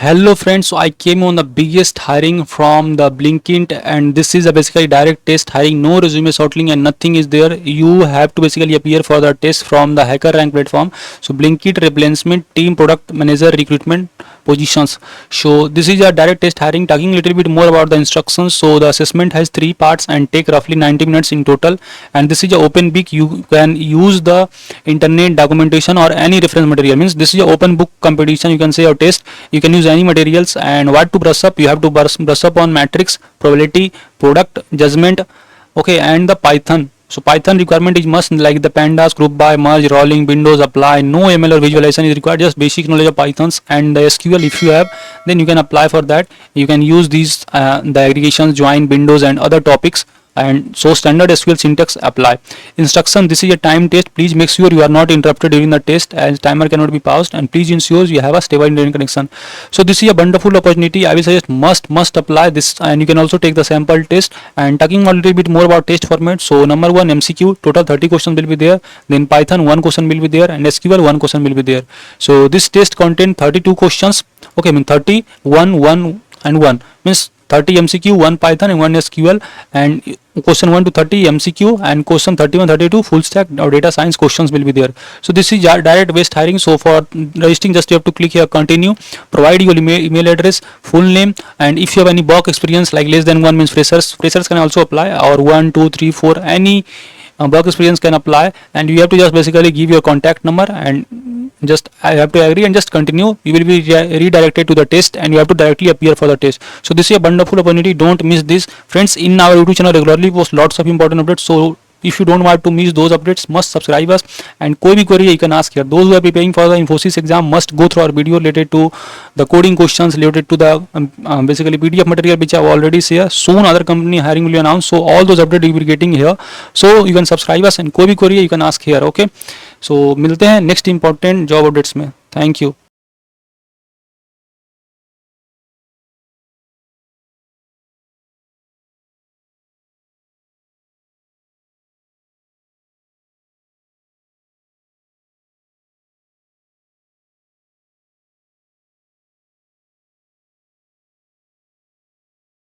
Hello friends, so I came on the biggest hiring from the Blinkit, and this is a basically direct test hiring, no resume sorting and nothing is there. You have to basically appear for the test from the Hacker Rank platform. So Blinkit replacement team product manager recruitment positions. So this is a direct test hiring. Talking a little bit more about the instructions. So the assessment has 3 parts and take roughly 90 minutes in total, and this is a open book. You can use the internet documentation or any reference material. Means this is a open book competition, you can say, or test. You can use any materials. And what to brush up, you have to brush up on matrix, probability, product, judgment, okay, and the Python. So Python requirement is must, like the pandas, group by, merge, rolling, windows, apply. No ML or visualization is required, just basic knowledge of Pythons and the SQL. If you have, then you can apply for that. You can use these the aggregations, join, windows, and other topics. And so standard SQL syntax apply. Instruction: this is a time test. Please make sure you are not interrupted during the test, as timer cannot be paused, and please ensure you have a stable internet connection. So this is a wonderful opportunity. I will suggest must apply this, and you can also take the sample test. And talking a little bit more about test format. So number one, MCQ, total 30 questions will be there. Then Python 1 question will be there, and SQL 1 question will be there. So this test contain 32 questions. Okay, I mean 30, 1 and 1 means 30 MCQ, 1 Python and 1 SQL, and question 1 to 30 MCQ, and question 31, 32 full stack or data science questions will be there. So this is direct based hiring. So for registering, just you have to click here continue, provide your email address, full name, and if you have any work experience like less than 1 means freshers can also apply, or 1, 2, 3, 4 any work experience can apply. And you have to just basically give your contact number, and just I have to agree and just continue. You will be redirected to the test, and you have to directly appear for the test. So this is a wonderful opportunity. Don't miss this, friends. In our YouTube channel regularly post lots of important updates. So if you don't want to miss those updates, must subscribe us. And koi bhi query you can ask here. Those who are preparing for the Infosys exam must go through our video related to the coding questions, related to the basically PDF material which I have already shared. Soon other company hiring will be announced, so all those updates you will be getting here. So you can subscribe us, and koi bhi query you can ask here. Okay, so मिलते हैं next important job updates में. Thank you.